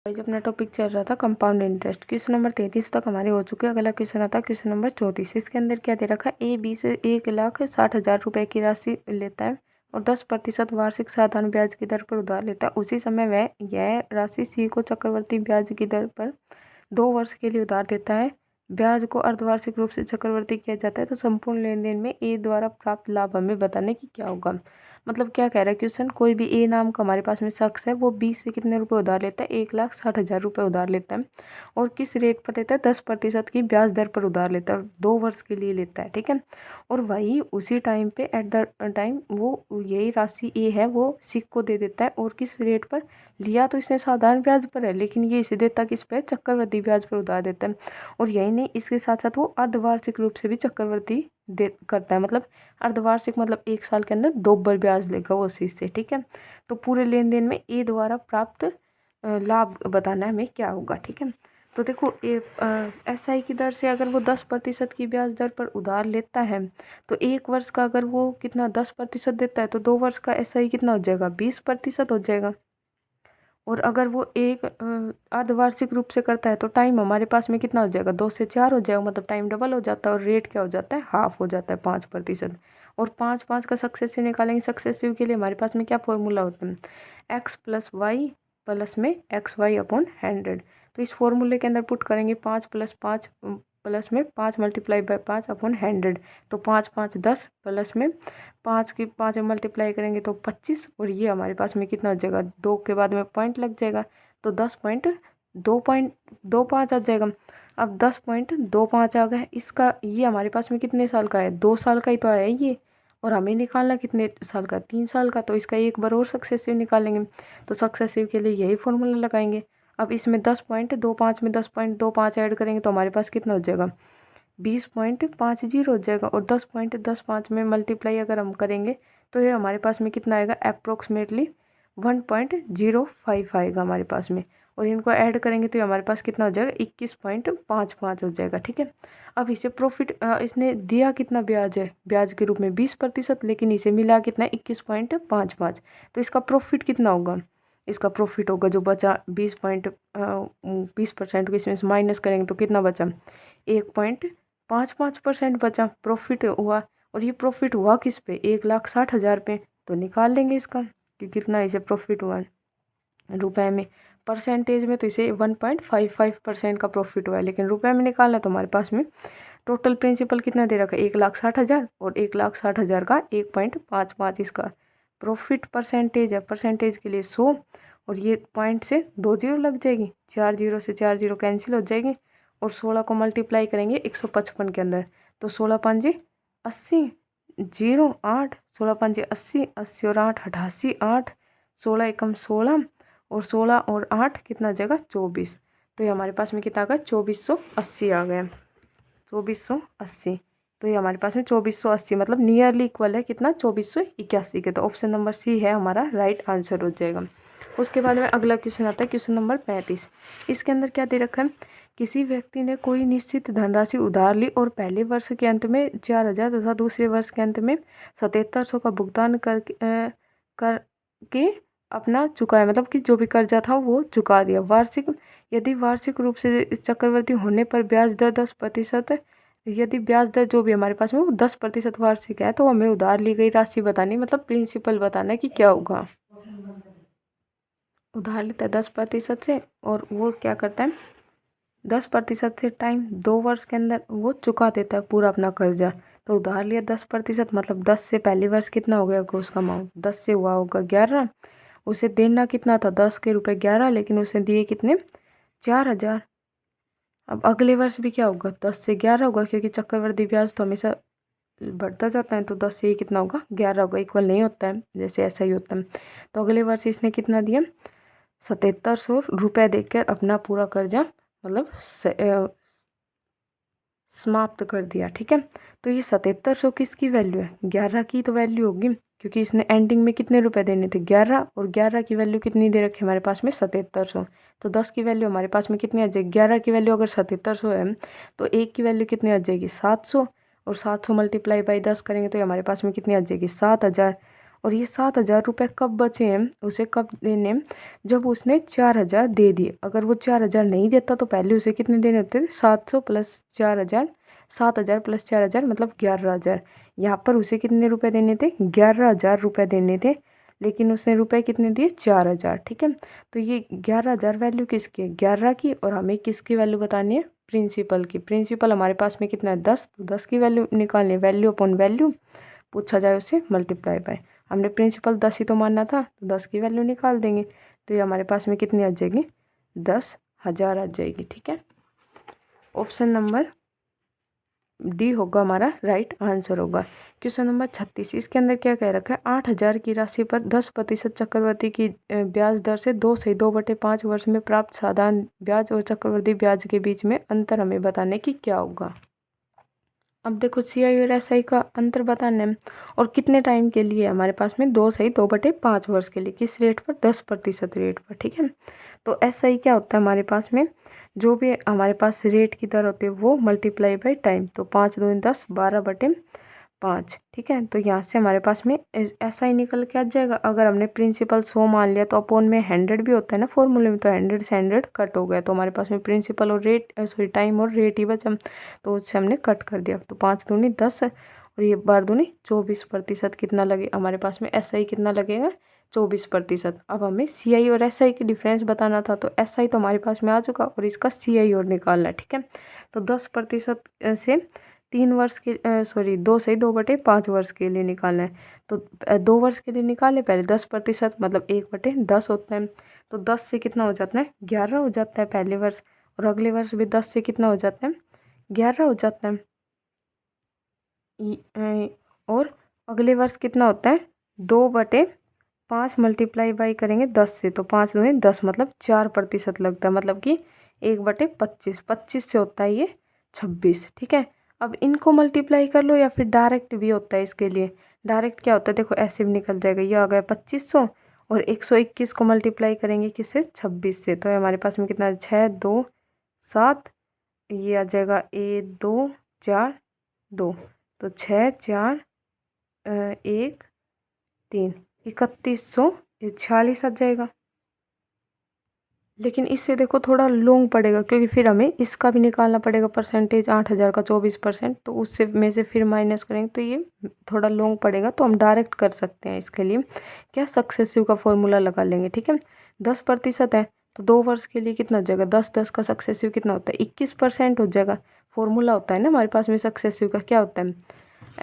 Guys अपना topic चल रहा था कंपाउंड इंटरेस्ट। क्वेश्चन नंबर 33 तक हमारे हो चुके हैं। अगला क्वेश्चन आता है क्वेश्चन नंबर 34। इसके अंदर क्या दे रखा है, A 20 1,60,000 रुपए की राशि लेता है और 10% वार्षिक साधारण ब्याज की दर पर उधार लेता है। उसी समय वह यह राशि C को चक्रवर्ती ब्याज की दर पर 2 वर्ष के लिए उधार देता है। ब्याज को अर्धवार्षिक रूप से चक्रवर्ती किया जाता है। तो संपूर्ण लेन देन में A द्वारा प्राप्त लाभ हमें बताने की क्या होगा। मतलब क्या कह रहा है क्वेश्चन, कोई भी A नाम का हमारे पास में शख्स है, वो B से कितने रुपए उधार लेता है, 1,60,000 रुपये उधार लेता है और किस रेट पर लेता है, 10% की ब्याज दर पर उधार लेता है और 2 वर्ष के लिए लेता है। ठीक है, और वही उसी टाइम पे एट द टाइम वो यही राशि A है वो C को दे देता है और किस रेट पर लिया, तो इसने साधारण ब्याज पर है, लेकिन ये इसे देता किस पे, चक्रवर्ती ब्याज पर उधार देता है। और यही नहीं, इसके साथ साथ वो अर्धवार्षिक रूप से भी चक्रवर्ती दे करता है। मतलब अर्धवार्षिक मतलब 1 साल के अंदर 2 बार ब्याज लेगा वो उसी से। ठीक है, तो पूरे लेन देन में A द्वारा प्राप्त लाभ बताना है हमें क्या होगा। ठीक है, तो देखो SI की दर से अगर वो 10% की ब्याज दर पर उधार लेता है तो 1 वर्ष का अगर वो कितना 10% देता है तो 2 वर्ष का SI कितना हो जाएगा, 20% हो जाएगा। और अगर वो एक अर्धवार्षिक रूप से करता है तो टाइम हमारे पास में कितना हो जाएगा, 2 से 4 हो जाएगा, मतलब टाइम डबल हो जाता है और रेट क्या हो जाता है, हाफ हो जाता है, 5%। और 5 का सक्सेसिव निकालेंगे। सक्सेसिव के लिए हमारे पास में क्या फॉर्मूला होता है, x + y प्लस में XY/100। तो इस फॉर्मूले के अंदर पुट करेंगे 5 + 5 प्लस में 5 × 5/100। तो 5 5 10 प्लस में 5 की 5 मल्टीप्लाई करेंगे तो 25 और ये हमारे पास में कितना हो जाएगा, 2 के बाद में पॉइंट लग जाएगा तो 10.25 आ जाएगा। अब 10.25 आ गया, इसका ये हमारे पास में कितने साल का है, 2 साल का ही तो आया है ये, और हमें निकालना कितने साल का, 3 साल का। तो इसका एक बार और सक्सेसिव निकालेंगे। तो सक्सेसिव के लिए यही फॉर्मूला लगाएंगे। अब इसमें 10.25 में 10.25 ऐड करेंगे तो हमारे पास कितना हो जाएगा, 20.50 हो जाएगा। और 10.15 में मल्टीप्लाई अगर हम करेंगे तो ये हमारे पास में कितना आएगा, अप्रोक्सीमेटली 1.05 आएगा हमारे पास में। और इनको ऐड करेंगे तो ये हमारे पास कितना हो जाएगा, 21.55 हो जाएगा। ठीक है, अब इसे प्रॉफिट इसने दिया कितना ब्याज है, ब्याज के रूप में 20%, लेकिन इसे मिला कितना 21.55। तो इसका प्रॉफिट कितना होगा, इसका प्रॉफिट होगा जो बचा 20% को इसमें से माइनस करेंगे तो कितना बचा, 1.55% बचा प्रॉफिट हुआ। और ये प्रॉफिट हुआ किस पे, 1,60,000 पे। तो निकाल लेंगे इसका कि कितना इसे प्रॉफिट हुआ रुपए में। परसेंटेज में तो इसे 1.55% का प्रॉफिट हुआ है, लेकिन रुपए में निकालना तो हमारे पास में टोटल प्रिंसिपल कितना दे रखा है, 1,60,000 और 1,60,000 का 1.55 इसका प्रॉफिट परसेंटेज है। परसेंटेज के लिए 100 और ये पॉइंट से 2 जीरो लग जाएगी, 4 जीरो से 4 जीरो कैंसिल हो जाएगी। और 16 को मल्टीप्लाई करेंगे 155 के अंदर तो 16 पंजे 80, 0 8, 16 पंजे 80, 80 और 8 88, 8 16 एकम 16 और 16 और 8 कितना आ जाएगा, 24। तो ये हमारे पास में कितना आ गया, 2480 आ गया, 2480। तो ये हमारे पास में 2480 मतलब नियरली इक्वल है कितना, 2481 के। तो ऑप्शन नंबर C है हमारा राइट आंसर हो जाएगा। उसके बाद में अगला क्वेश्चन आता है क्वेश्चन नंबर 35। इसके अंदर क्या दे रखा है, किसी व्यक्ति ने कोई निश्चित धनराशि उधार ली और पहले वर्ष के अंत में 4,000 तथा दूसरे वर्ष के अंत में 7,700 का भुगतान करके अपना चुकाया, मतलब कि जो भी कर्जा था वो चुका दिया। वार्षिक यदि वार्षिक रूप से चक्रवृद्धि होने पर ब्याज दर 10%, यदि ब्याज दर जो भी हमारे पास में वो 10% वार्षिक है तो हमें उधार ली गई राशि बतानी, मतलब प्रिंसिपल बताना है कि क्या होगा। उधार लेता है 10% से और वो क्या करता है, 10% से टाइम 2 वर्ष के अंदर वो चुका देता है पूरा अपना कर्जा। तो उधार लिया 10% मतलब 10 से पहले वर्ष कितना हो गया होगा उसका अमाउंट, 10 से हुआ होगा 11, उसे देना कितना था 10 के रुपए 11, लेकिन उसे दिए कितने 4,000। अब अगले वर्ष भी क्या होगा, 10 से 11 होगा, क्योंकि चक्रवृद्धि ब्याज तो हमेशा बढ़ता जाता है। तो 10 से ही कितना होगा 11 होगा, इक्वल नहीं होता है, जैसे ऐसा ही होता है। तो अगले वर्ष इसने कितना दिया, 7,700 रुपये देकर अपना पूरा कर्जा मतलब समाप्त कर दिया। ठीक है, तो ये 7,700 किसकी वैल्यू है, 11 की तो वैल्यू होगी, क्योंकि इसने एंडिंग में कितने रुपए देने थे 11, और 11 की वैल्यू कितनी दे रखी है हमारे पास में 7,700। तो 10 की वैल्यू हमारे पास में कितनी आ जाएगी, 11 की वैल्यू अगर 7,700 है तो 1 की वैल्यू कितनी आ जाएगी 700, और 700 मल्टीप्लाई बाई 10 करेंगे तो हमारे पास में कितनी आ जाएगी 7,000। और ये 7,000 रुपये कब बचे हैं, उसे कब देने हैं, जब उसने 4,000 दे दिए। अगर वो 4,000 नहीं देता तो पहले उसे कितने देने होते थे, 700 प्लस 4,000, 7,000 प्लस 4,000 मतलब 11,000। यहाँ पर उसे कितने रुपए देने थे, 11,000 रुपये देने थे, लेकिन उसने रुपए कितने दिए, 4,000। ठीक है, तो ये 11,000 वैल्यू किसकी है, 11 की, और हमें किसकी वैल्यू बतानी है, प्रिंसिपल की। प्रिंसिपल हमारे पास में कितना है, 10, तो 10 की वैल्यू निकालनी है, वैल्यू अपॉन वैल्यू पूछा जाए उसे मल्टीप्लाई बाय। हमने प्रिंसिपल 10 ही तो मानना था, तो 10 की वैल्यू निकाल देंगे, तो ये हमारे पास में कितनी आ जाएगी, 10,000 आ जाएगी। ठीक है, ऑप्शन नंबर डी होगा हमारा राइट आंसर होगा। क्वेश्चन नंबर 36, इसके अंदर क्या कह रखा है, 8,000 की राशि पर 10% चक्रवृद्धि की ब्याज दर से 2 से 2/5 वर्ष में प्राप्त साधारण ब्याज और चक्रवृद्धि ब्याज के बीच में अंतर हमें बताने की क्या होगा। अब देखो CI और SI का अंतर बताना है, और कितने टाइम के लिए हमारे पास में, 2 से 2/5 वर्ष के लिए, किस रेट पर, 10% रेट पर। ठीक है, तो SI क्या होता है हमारे पास में, जो भी हमारे पास रेट की दर होती है वो मल्टीप्लाई बाय टाइम, तो 5 दूनी 10, 12/5। ठीक है, तो यहाँ से हमारे पास में SI निकल के आ जाएगा। अगर हमने प्रिंसिपल 100 मान लिया तो अपॉन में 100 भी होता है ना फॉर्मूले में, तो 100 से 100 कट हो गया, तो हमारे पास में प्रिंसिपल और रेट सॉरी टाइम और रेट ही बचा, तो उससे हमने कट कर दिया। तो 5 दूनी 10 और ये 12 दूनी 24%, कितना लगे हमारे पास में, SI कितना लगेगा, 24%। अब हमें CI और SI की डिफरेंस बताना था, तो SI तो हमारे पास में आ चुका, और इसका CI और निकालना है। ठीक है, तो 10% से 3 वर्ष के 2 से 2/5 वर्ष के लिए निकालना है, तो 2 वर्ष के लिए निकाले पहले 10%, मतलब 1/10 होता है, तो 10 से कितना हो जाता है, 11 हो जाता है पहले वर्ष, और अगले वर्ष भी 10 से कितना हो जाता है, 11 हो जाता है। और अगले वर्ष कितना होता है, 2/5 मल्टीप्लाई बाई करेंगे 10 से, तो 5 दूनी 10 मतलब 4% लगता है, मतलब कि 1/25, 25 से होता है ये 26। ठीक है, अब इनको मल्टीप्लाई कर लो, या फिर डायरेक्ट भी होता है इसके लिए। डायरेक्ट क्या होता है, देखो ऐसे भी निकल जाएगा, ये आ गया 2500, और 121 को मल्टीप्लाई करेंगे किससे, 26 से, तो हमारे पास में कितना है, 6 2 7, ये आ जाएगा 1 2 4 2, तो 6 4 1 3, 3146 आ जाएगा। लेकिन इससे देखो थोड़ा लॉन्ग पड़ेगा, क्योंकि फिर हमें इसका भी निकालना पड़ेगा परसेंटेज, 8,000 का 24%, तो उससे में से फिर माइनस करेंगे, तो ये थोड़ा लॉन्ग पड़ेगा, तो हम डायरेक्ट कर सकते हैं। इसके लिए क्या, सक्सेसिव का फॉर्मूला लगा लेंगे। ठीक है, 10% है, तो 2 वर्ष के लिए कितना हो जाएगा, 10 का सक्सेसिव कितना होता है, 21% हो जाएगा। फॉर्मूला होता है ना हमारे पास में सक्सेसिव का, क्या होता है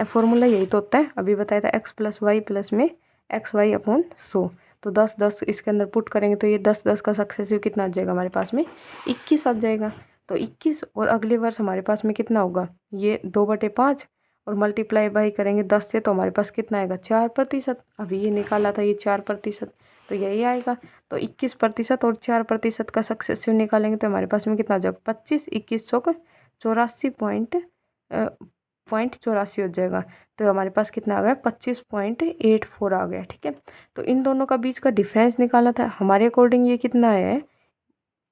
फॉर्मूला, यही तो होता है, अभी बताया था, x + y प्लस में XY/100, तो 10 इसके अंदर पुट करेंगे, तो ये 10 का सक्सेसिव कितना आ जाएगा हमारे पास में, 21 आ जाएगा। तो 21, और अगले वर्ष हमारे पास में कितना होगा, ये 2/5, और मल्टीप्लाई बाई करेंगे 10 से, तो हमारे पास कितना आएगा, 4%। अभी ये निकाला था ये 4%, तो यही आएगा। तो 21% और 4% का सक्सेसिव निकालेंगे, तो हमारे पास में कितना आ जाएगा, 25, 2100 का 84.84 हो जाएगा, तो हमारे पास कितना आ गया, 25.84 आ गया। ठीक है, तो इन दोनों का बीच का डिफरेंस निकालना था, हमारे अकॉर्डिंग ये कितना है,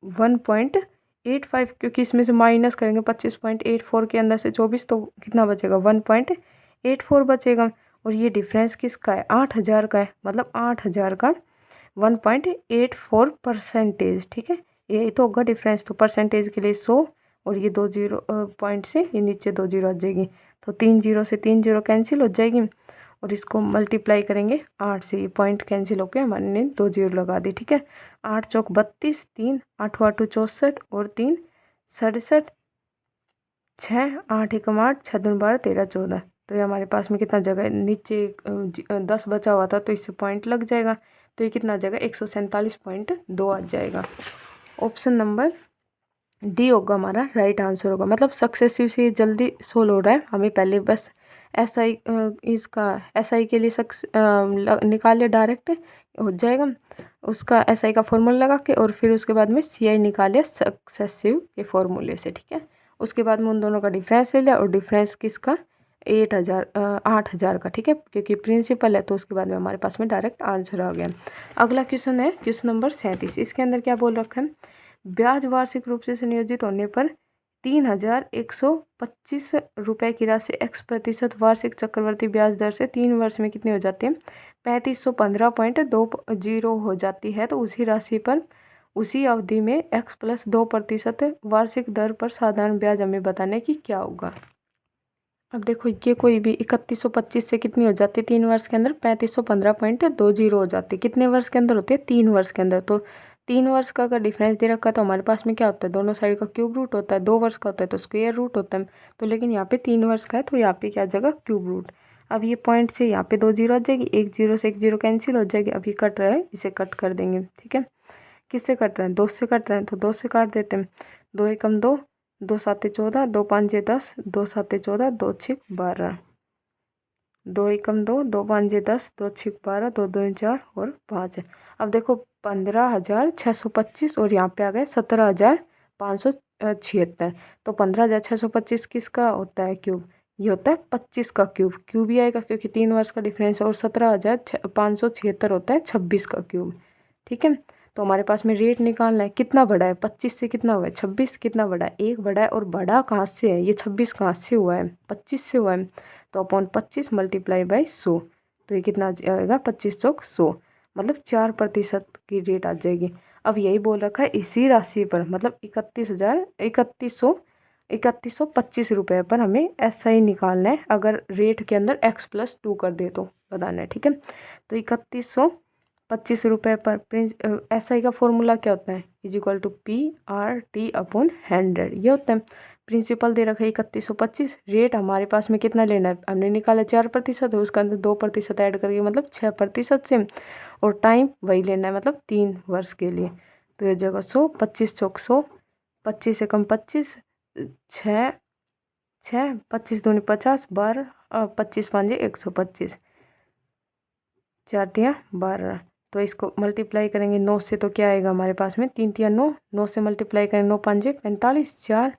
1.85, क्योंकि इसमें से माइनस करेंगे 25.84 के अंदर से 24, तो कितना बचेगा, 1.84 बचेगा। और ये डिफरेंस किसका है, 8,000 का है, मतलब 8,000 का 1.84%। ठीक है, यही तो होगा डिफरेंस, तो परसेंटेज के लिए 100, और ये 2 जीरो पॉइंट से ये नीचे 2 जीरो आ जाएगी, तो 3 जीरो से 3 जीरो कैंसिल हो जाएगी, और इसको मल्टीप्लाई करेंगे 8 से, ये पॉइंट कैंसिल होकर हमारे 2 जीरो लगा दी। ठीक है, 8 चौक 32, 3 8 8 64, और 3 67, 6 8 1 8, 6 2 12 13 14, तो ये हमारे पास में कितना जगह है, नीचे 10 बचा हुआ था, तो इससे पॉइंट लग जाएगा, तो ये कितना आ जाएगा, 147.2 आ जाएगा। ऑप्शन नंबर डी होगा हमारा राइट आंसर होगा, मतलब सक्सेसिव से जल्दी सोल्व हो रहा है, हमें पहले बस SI SI के लिए निकाल लिया, डायरेक्ट हो जाएगा, उसका SI का फॉर्मूला लगा के, और फिर उसके बाद में CI निकाल लिया सक्सेसिव के फॉर्मूले से। ठीक है, उसके बाद में उन दोनों का डिफरेंस ले लिया, और डिफरेंस किसका, 8,000 का। ठीक है, क्योंकि प्रिंसिपल है, तो उसके बाद में हमारे पास में डायरेक्ट आंसर आ गया। अगला क्वेश्चन है क्वेश्चन नंबर 37, इसके अंदर क्या बोल रखा है, ब्याज वार्षिक रूप से संयोजित होने पर 3,125 रुपये की राशि x% वार्षिक चक्रवर्ती ब्याज दर से 3 वर्ष में कितने हो जाते हैं, 3515.20 हो जाती है, तो उसी राशि पर उसी अवधि में x+2% वार्षिक दर पर साधारण ब्याज हमें बताने की क्या होगा। अब देखो ये कोई भी 3125 से कितनी हो जाती है 3 वर्ष के अंदर 3515.20 हो जाती है। कितने वर्ष के अंदर होती है 3 वर्ष के अंदर। तो 3 वर्ष का अगर डिफरेंस दे रखा है तो हमारे पास में क्या होता है दोनों साइड का क्यूब रूट होता है। 2 वर्ष का होता है तो स्क्वायर रूट होता है। तो लेकिन यहाँ पे 3 वर्ष का है तो यहाँ पे क्या जगह क्यूब रूट। अब ये पॉइंट से यहाँ पे 2 जीरो आ जाएगी, 1 जीरो से 1 जीरो कैंसिल हो जाएगी। अब ये कट रहा है, इसे कट कर देंगे। ठीक है, किससे कट रहे हैं 2 से कट रहे हैं तो 2 से काट देते हैं। 2 एकम 2, 2 साते 14, 2 पाँचे 10, 2 साते 14, 2 छिक 12। 2 एकम 2, 2 पाँचे 10, 2 छिक 12, 2 दूनी 4 और 5 है। अब देखो 15,625 और यहाँ पे आ गए 17,576। तो 15,625 किसका होता है क्यूब, ये होता है 25 का क्यूब। क्यूब ही आएगा क्योंकि 3 वर्ष का डिफरेंस। और 17,576 होता है 26 का क्यूब। ठीक है, तो हमारे पास में रेट निकालना है। कितना बड़ा है 25 से, कितना हुआ है 26, कितना बड़ा है 1 बड़ा है। और बड़ा कहाँ से है, ये 26 कहाँ से हुआ है 25 से हुआ है। तो अपॉन 25 मल्टीप्लाई बाई 100, तो ये कितना आ जाएगा 25 चौक 100, मतलब 4% की रेट आ जाएगी। अब यही बोल रखा है इसी राशि पर, मतलब 31,25 रुपये पर हमें SI निकालना है। अगर रेट के अंदर x+2 कर दे तो बताना है। ठीक है, तो 3125 रुपये पर SI का फॉर्मूला क्या होता है, = PRT/100 ये होता है। प्रिंसिपल दे रखा है 3125। रेट हमारे पास में कितना लेना है, हमने निकाला 4%, उसके अंदर 2% ऐड करके मतलब 6% से। और टाइम वही लेना है, मतलब 3 वर्ष के लिए। तो ये जगह 100, 25 चौक 100, 25 एकम 25, 6 6, 25 दूनी 50, 12, 25 पाँचे 125, 4 तिया 12। तो इसको मल्टीप्लाई करेंगे 9 से तो क्या आएगा हमारे पास में 3 तिया 9, 9 से मल्टीप्लाई करेंगे 9 पाँचे 45, 4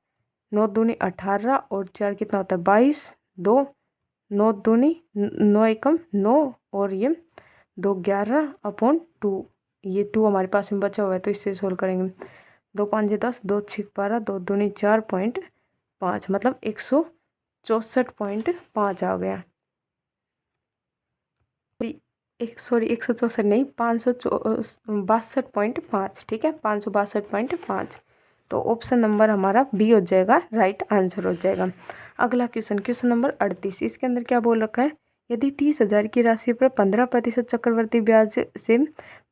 9 दूनी 18 और 4 कितना होता है 22, 2 9 दूनी 9 एकम 9 और ये 2 11/2। ये 2 हमारे पास में बचा हुआ है तो इससे सोल्व करेंगे। 2 पाँचे 10, 2 छिक 12, 2 दूनी 4.5, मतलब 164.5 आ गया। 164 नहीं 562.5। ठीक है, 562.5। तो ऑप्शन नंबर हमारा बी हो जाएगा, राइट आंसर हो जाएगा। अगला क्वेश्चन नंबर 38। इसके अंदर क्या बोल रखा है, यदि 30,000 की राशि पर 15% चक्रवर्ती ब्याज से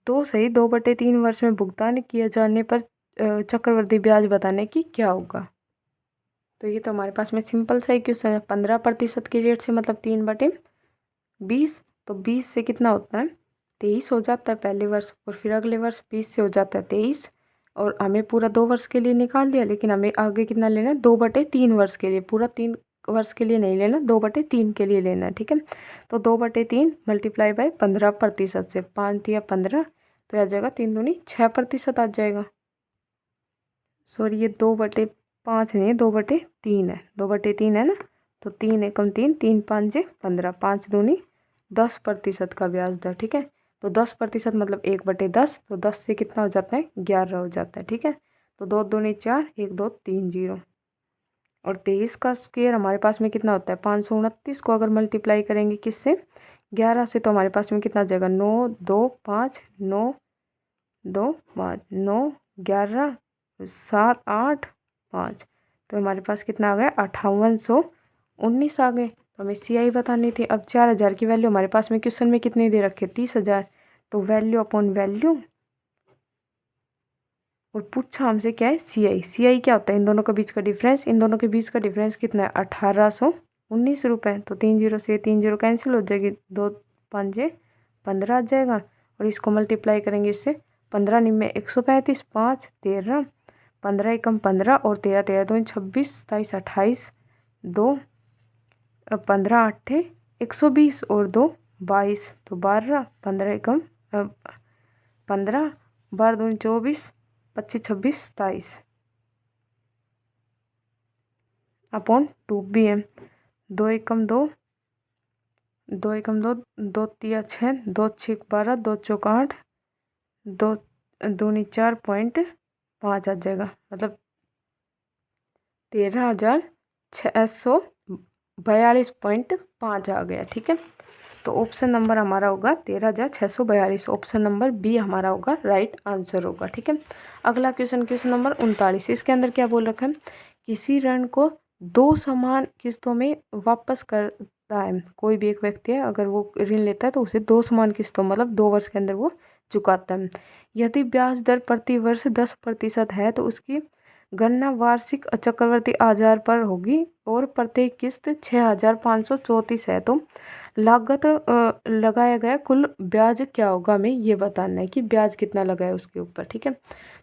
2/3 वर्ष में भुगतान किया जाने पर चक्रवर्ती ब्याज बताने की क्या होगा। तो ये तो हमारे पास में सिंपल सा ही क्वेश्चन है। 15% की रेट से मतलब 3/20। तो 20 से कितना होता है 23 हो जाता है पहले वर्ष, और फिर अगले वर्ष 20 से हो जाता है 23। और हमें पूरा 2 वर्ष के लिए निकाल दिया, लेकिन हमें आगे कितना लेना है 2/3 वर्ष के लिए। पूरा 3 वर्ष के लिए नहीं लेना, 2/3 के लिए लेना है। ठीक है, तो 2/3 मल्टीप्लाई बाय 15% से 5 या 15, तो आ जाएगा 3 दूनी 6% आ जाएगा। सॉरी, ये 2/5 नहीं है 2/3 है, 2/3 है ना। तो 3 एकम 3, 3 पाँचे 15, 5 दूनी 10% का ब्याज दर। ठीक है, तो 10% मतलब 1/10, तो 10 से कितना हो जाता है 11 हो जाता है। ठीक है, तो 2 दूनी 4, 1 2 3 0। और 23 का स्क्वायर हमारे पास में कितना होता है 529 को अगर मल्टीप्लाई करेंगे किससे 11 से, तो हमारे पास में कितना आ जाएगा 9 2 5, 9 2 5, 9 11 7 8 5। तो हमारे पास कितना आ गया 5819 आ गए। तो हमें CI बतानी थी। अब 4,000 की वैल्यू हमारे पास में क्वेश्चन में कितनी दे रखी है 30,000। तो वैल्यू अपॉन वैल्यू, और पूछा हमसे क्या है CI क्या होता है इन दोनों के बीच का डिफरेंस। इन दोनों के बीच का डिफरेंस कितना है 1819 रुपये। तो 3 0 से 3 0 कैंसिल हो जाएगी, 2 5 15 आ जाएगा। और इसको मल्टीप्लाई करेंगे इससे 15 निम्न 135, 5 13, 15 एकम 15 और 13 13 2 26, 27 28, 2 15 8 120 और 2 22, तो 12 15 एकम 15, 12 2 24, 25 26 27 अपॉन 2 BM। 2 एकम 2, 2 एकम 2, 2 तिया 6, 2 छिक 12, 2 चौक 8, 2 दूनी 4.5 आ जाएगा, मतलब 13,642.5 आ गया। ठीक है, तो ऑप्शन नंबर हमारा होगा 13,642। ऑप्शन नंबर बी हमारा होगा राइट आंसर होगा। ठीक है, अगला क्वेश्चन नंबर 39। इसके अंदर क्या बोल रखा है, किसी ऋण को 2 समान किस्तों में वापस करता है। कोई भी एक व्यक्ति है, अगर वो ऋण लेता है तो उसे 2 समान किस्तों मतलब 2 वर्ष के अंदर वो चुकाता है। यदि ब्याज दर प्रति वर्ष 10% है तो उसकी गणना वार्षिक चक्रवृद्धि आधार पर होगी और प्रत्येक किस्त 6,534 है। तो लागत लगाया गया कुल ब्याज क्या होगा, हमें ये बताना है कि ब्याज कितना लगा है उसके ऊपर। ठीक है,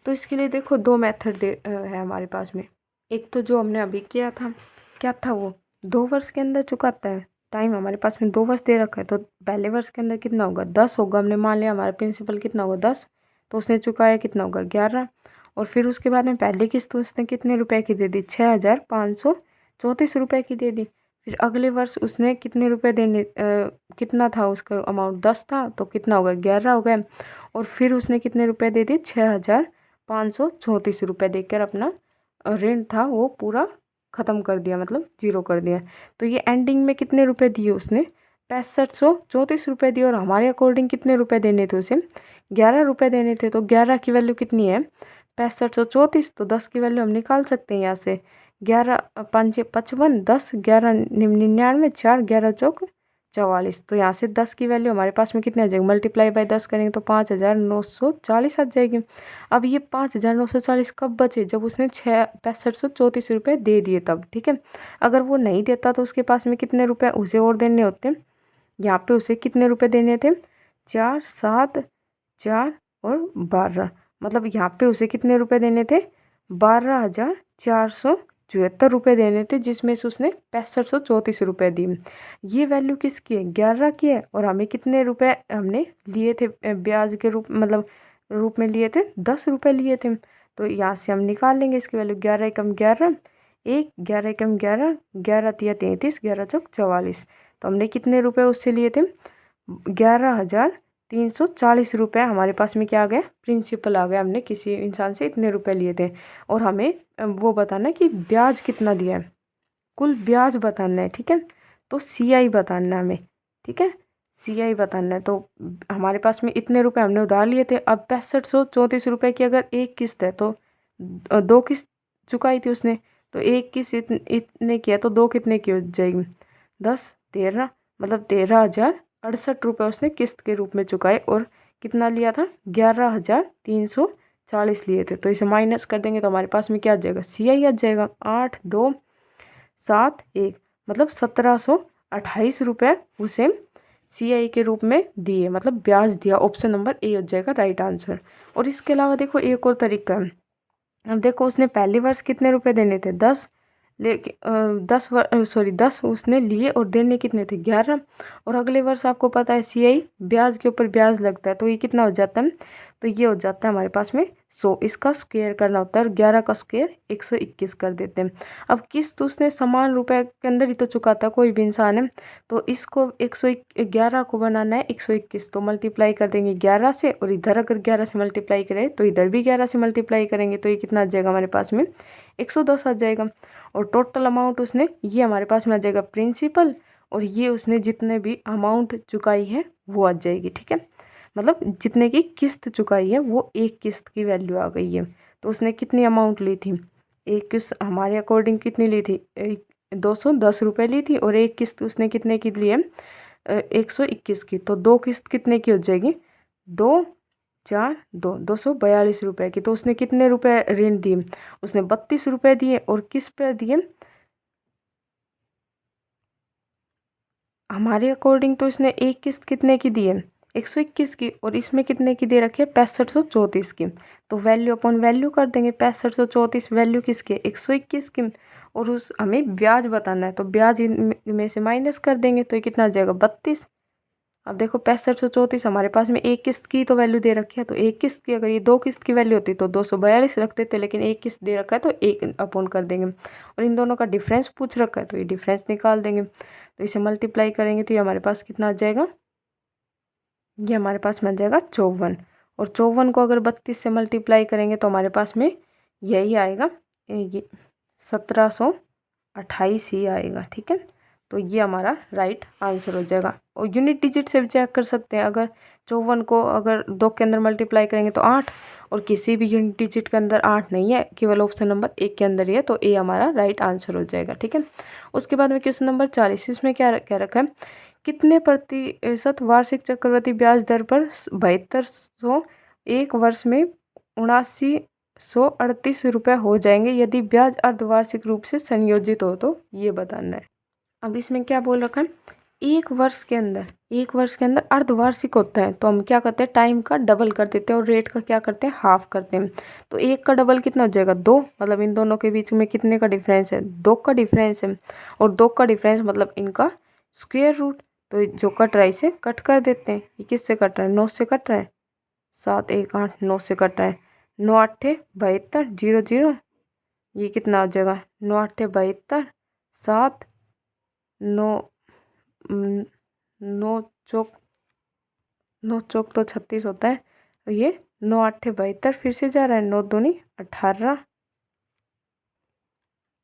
तो इसके लिए देखो 2 मेथड है हमारे पास में। एक तो जो हमने अभी किया था, क्या था वो, 2 वर्ष के अंदर चुकाता है। टाइम हमारे पास में 2 वर्ष दे रखा है, तो पहले वर्ष के अंदर कितना होगा, 10 होगा। हमने मान लिया हमारा प्रिंसिपल कितना होगा, 10, तो उसने चुकाया कितना होगा, 11। और फिर उसके बाद में पहली किस्त उसने कितने रुपए की दे दी, 6,534 रुपये की दे दी। फिर अगले वर्ष उसने कितने रुपए देने, कितना था उसका अमाउंट, 10 था, तो कितना होगा, 11 हो गया। और फिर उसने कितने रुपए दे दिए, 6,534 रुपये देकर अपना ऋण था वो पूरा ख़त्म कर दिया, मतलब जीरो कर दिया। तो ये एंडिंग में कितने रुपए दिए उसने, 6534 रुपये दिए। और हमारे अकॉर्डिंग कितने रुपए देने थे उसे, 11 रुपये देने थे। तो 11 की वैल्यू कितनी है, 6534। तो 10 की वैल्यू हम निकाल सकते हैं यहाँ से, 11 5 55, 10 11 99, 4 11 चौक 44। तो यहाँ से 10 की वैल्यू हमारे पास में कितने आ जाएगी, मल्टीप्लाई बाय 10 करेंगे तो 5,940 आ जाएगी। अब ये 5,940 कब बचे, जब उसने 6534 रुपये दे दिए तब। ठीक है, अगर वो नहीं देता तो उसके पास में कितने रुपए उसे और देने होते, यहाँ पे उसे कितने रुपए देने थे, 4 7 4 और 12, मतलब यहाँ पे उसे कितने रुपए देने थे, 12,474 रुपये देने थे, जिसमें से उसने 6534 रुपये दिए। ये वैल्यू किसकी है, 11 की है। और हमें कितने रुपए हमने लिए थे ब्याज के रूप मतलब रूप में लिए थे, 10 रुपये लिए थे। तो यहाँ से हम निकाल लेंगे इसकी वैल्यू, 11 एकम 11, 1 11 एकम 11, 11 तिया 33, 11 चौक 44। तो हमने कितने रुपए उससे लिए थे, 11,340 रुपये हमारे पास में क्या आ गया, प्रिंसिपल आ गया। हमने किसी इंसान से इतने रुपए लिए थे। और हमें वो बताना है कि ब्याज कितना दिया है, कुल ब्याज बताना है। ठीक है, तो CI बताना है हमें। ठीक है, CI बताना है। तो हमारे पास में इतने रुपए हमने उधार लिए थे। अब 6534 रुपये की अगर एक किस्त है तो 2 किस्त चुकाई थी उसने, तो एक किस्त इतने की है तो 2 कितने की हो जाएगी, 10 13, मतलब 13,068 रुपये उसने किस्त के रूप में चुकाए। और कितना लिया था, 11,340 लिए थे। तो इसे माइनस कर देंगे तो हमारे पास में क्या आ जाएगा, CI आ जाएगा, 8 2 7 1, मतलब 1,728 रुपये उसे CI के रूप में दिए, मतलब ब्याज दिया। ऑप्शन नंबर ए हो जाएगा राइट आंसर। और इसके अलावा देखो एक और तरीका है। अब देखो उसने पहले वर्ष कितने रुपए देने थे, 10, लेकिन 10 उसने लिए और देने कितने थे, 11। और अगले वर्ष आपको पता है CI ब्याज के ऊपर ब्याज लगता है, तो ये कितना हो जाता है, तो ये हो जाता है हमारे पास में 100। इसका स्क्वायर करना होता है और 11 का स्क्वायर 121 कर देते हैं। अब किस्त उसने समान रुपए के अंदर ही तो चुकाता कोई भी इंसान है, तो इसको 111 को बनाना है 121, तो मल्टीप्लाई कर देंगे 11 से। और इधर अगर 11 से मल्टीप्लाई करें तो इधर भी 11 से मल्टीप्लाई करेंगे, तो ये कितना आ जाएगा हमारे पास में, 110 आ जाएगा। और टोटल अमाउंट उसने, ये हमारे पास में आ जाएगा प्रिंसिपल, और ये उसने जितने भी अमाउंट चुकाई है वो आ जाएगी। ठीक है, मतलब जितने की किस्त चुकाई है वो एक किस्त की वैल्यू आ गई है। तो उसने कितनी अमाउंट ली थी, एक किस्त हमारे अकॉर्डिंग कितनी ली थी, 210 रुपये ली थी। और एक किस्त उसने कितने की ली है, 121 की। तो 2 किस्त कितने की हो जाएगी, 2 4 2 242 रुपये की। तो उसने कितने रुपए ऋण दिए, उसने 32 रुपये दिए। और किस पे दिए, हमारे अकॉर्डिंग तो इसने एक किस्त कितने की दी है, 121 की। और इसमें कितने की दे रखी है, 6534 की। तो वैल्यू अपॉन वैल्यू कर देंगे, 6534 वैल्यू किसकी, 121 की। और उस हमें ब्याज बताना है, तो ब्याज में से माइनस कर देंगे, तो ये कितना आ जाएगा, 32। अब देखो 6534 हमारे पास में एक किस्त की तो वैल्यू दे रखी है, तो एक किस्त की, अगर ये 2 किस्त की वैल्यू होती तो 242 रखते थे, लेकिन एक किस्त दे रखा है तो एक अपॉन कर देंगे। और इन दोनों का डिफरेंस पूछ रखा है, तो ये डिफरेंस निकाल देंगे। तो इसे मल्टीप्लाई करेंगे तो ये हमारे पास कितना आ जाएगा, ये हमारे पास में आ जाएगा 54। और 54 को अगर 32 से मल्टीप्लाई करेंगे तो हमारे पास में यही आएगा, ये 1728 ही आएगा। ठीक है, तो ये हमारा राइट आंसर हो जाएगा। और यूनिट डिजिट से भी चेक कर सकते हैं, अगर 54 को अगर 2 के अंदर मल्टीप्लाई करेंगे तो 8, और किसी भी यूनिट डिजिट के अंदर 8 नहीं है, केवल ऑप्शन नंबर 1 के अंदर ही है, तो ए हमारा राइट आंसर हो जाएगा। ठीक है। उसके बाद में क्वेश्चन नंबर 40, इसमें क्या क्या रखा है, कितने प्रतिशत वार्षिक चक्रवृद्धि ब्याज दर पर 7200 एक वर्ष में 7938 रुपये हो जाएंगे यदि ब्याज अर्धवार्षिक रूप से संयोजित हो, तो ये बताना है। अब इसमें क्या बोल रखा है, एक वर्ष के अंदर अर्धवार्षिक होता है, तो हम क्या करते हैं, टाइम का डबल कर देते हैं और रेट का क्या करते हैं, हाफ करते हैं। तो एक का डबल कितना हो जाएगा, 2, मतलब इन दोनों के बीच में कितने का डिफरेंस है, 2 का डिफरेंस है, और 2 का डिफरेंस मतलब इनका स्क्वायर रूट। तो जो कट रहा है इसे कट कर देते हैं। ये किससे कट रहा है, 9 से कट रहा है, 7 1 8 9 से कट रहा है, 9 8 72 0 0, ये कितना हो जाएगा, 9 8 72, 7 9 9 चौक 9 चौक तो 36 होता है, तो ये 9 8 72 फिर से जा रहा है, 9 दूनी 18।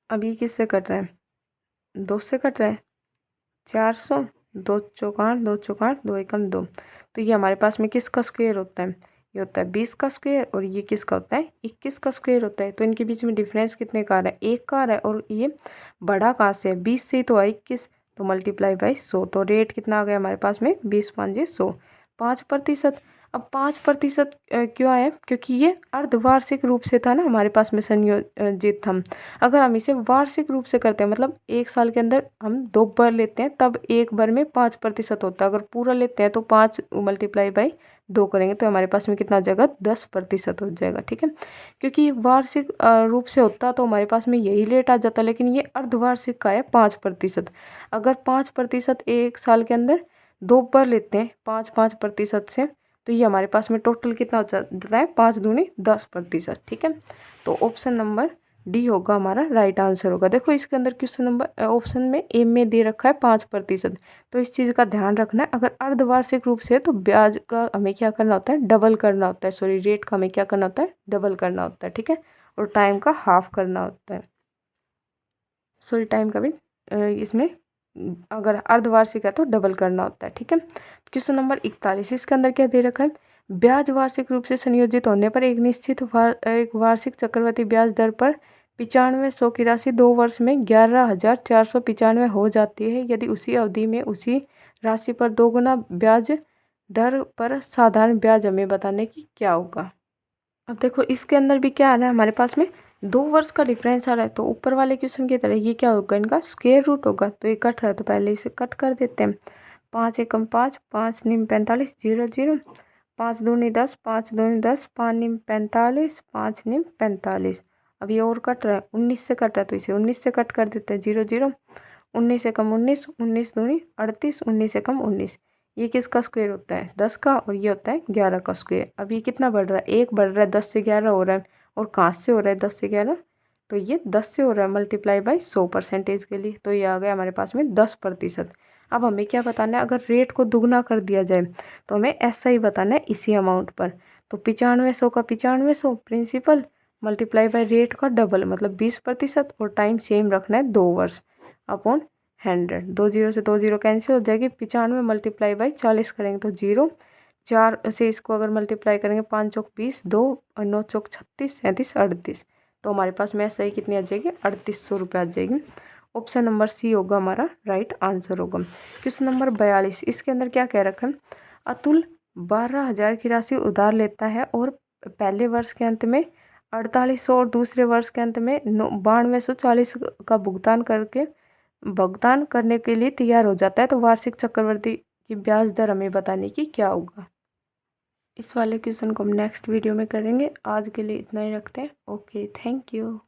अब ये किससे कट रहा है, 2 से कट रहा है, 400, 2 चौक 8 2 चौक 8 2 एकम 2। तो ये हमारे पास में किसका स्क्वायर होता है, ये होता है 20 का स्क्वायर, और ये किसका होता है, 21 का स्क्वायर होता है। तो इनके बीच में डिफरेंस कितने का आ रहा है, 1 का आ रहा है, और ये बड़ा कहाँ से है, 20 से तो 21, तो मल्टीप्लाई बाई 100, तो रेट कितना आ गया हमारे पास में, 20 5 100, 5%। अब 5% क्यों आया, क्योंकि ये अर्धवार्षिक रूप से था ना हमारे पास में संयोजित था। अगर हम इसे वार्षिक रूप से करते हैं, मतलब एक साल के अंदर हम 2 बार लेते हैं, तब एक बार में 5% होता है। अगर पूरा लेते हैं तो 5 मल्टीप्लाई बाई 2 करेंगे तो हमारे पास में कितना हो जाएगा, 10% हो जाएगा। ठीक है। क्योंकि वार्षिक रूप से होता तो हमारे पास में यही रेट आ जाता, लेकिन ये अर्धवार्षिक का है 5%। अगर 5% एक साल के अंदर 2 बार लेते हैं 5% से, तो ये हमारे पास में टोटल कितना हो जाता है, 5 दूनी 10%। ठीक है। तो ऑप्शन नंबर डी होगा हमारा राइट आंसर होगा। देखो इसके अंदर क्वेश्चन नंबर ऑप्शन में ए में दे रखा है 5%, तो इस चीज़ का ध्यान रखना है। अगर अर्धवार्षिक रूप से तो ब्याज का हमें क्या करना होता है, डबल करना होता है, सॉरी रेट का हमें क्या करना होता है, डबल करना होता है। ठीक है। और टाइम का हाफ करना होता है, सॉरी टाइम का भी इसमें अगर अर्धवार्षिक है तो डबल करना होता है। ठीक है। क्वेश्चन नंबर 41, इसके अंदर क्या दे रखा है, ब्याज वार्षिक रूप से संयोजित होने पर एक निश्चित एक वार्षिक चक्रवृद्धि ब्याज दर पर 9500 की राशि 2 वर्ष में 11,495 हो जाती है यदि उसी अवधि में उसी राशि पर 2 गुना ब्याज दर पर साधारण ब्याज हमें बताने की क्या होगा। अब देखो इसके अंदर भी क्या आ रहा है हमारे पास में, 2 वर्ष का डिफरेंस आ रहा है, तो ऊपर वाले क्वेश्चन की तरह ये क्या होगा, इनका स्क्वायर रूट होगा। तो ये कट रहा है तो पहले इसे कट कर देते हैं, 5 एकम 5 5 निम 45 0 0, 5 दूनी 10 5 दूनी 10, 5 निम 45 5 निम 45। अब ये और कट रहा है, 19 से कट रहा है तो इसे 19 से कट कर देते हैं, 0 0, 19 एकम 19 19 दूनी 38 19 एकम 19। ये किसका स्क्वायर होता है, 10 का, और ये होता है 11 का स्क्वायर। अब ये कितना बढ़ रहा है, 1 बढ़ रहा है, 10 से 11 हो रहा है, और कहाँ से हो रहा है 10 से 11, तो ये 10 से हो रहा है मल्टीप्लाई बाई 100% के लिए, तो ये आ गया हमारे पास में 10%। अब हमें क्या बताना है, अगर रेट को दुगना कर दिया जाए तो हमें ऐसा ही बताना है इसी अमाउंट पर। तो 9500 का 9500 प्रिंसिपल मल्टीप्लाई बाई रेट का डबल मतलब 20%, और टाइम सेम रखना है 2 वर्ष अपॉन 100। 2 0 से 2 0 कैंसिल हो जाएगी, 95 मल्टीप्लाई बाई 40 करेंगे तो 0, 4 से इसको अगर मल्टीप्लाई करेंगे 5 चौक 20 2 और 9 चौक 36 37 38, तो हमारे पास में ऐसा ही कितनी आ जाएगी, 3800 रुपये आ जाएगी। ऑप्शन नंबर सी होगा हमारा राइट आंसर होगा। क्वेश्चन नंबर 42, इसके अंदर क्या कह रखा है, अतुल 12,000 की राशि उधार लेता है और पहले वर्ष के अंत में 4800 और दूसरे वर्ष के अंत में 9240 का भुगतान करने के लिए तैयार हो जाता है, तो वार्षिक चक्रवृद्धि की ब्याज दर हमें बताने की क्या होगा। इस वाले क्वेश्चन को हम नेक्स्ट वीडियो में करेंगे। आज के लिए इतना ही रखते हैं। Okay, thank you.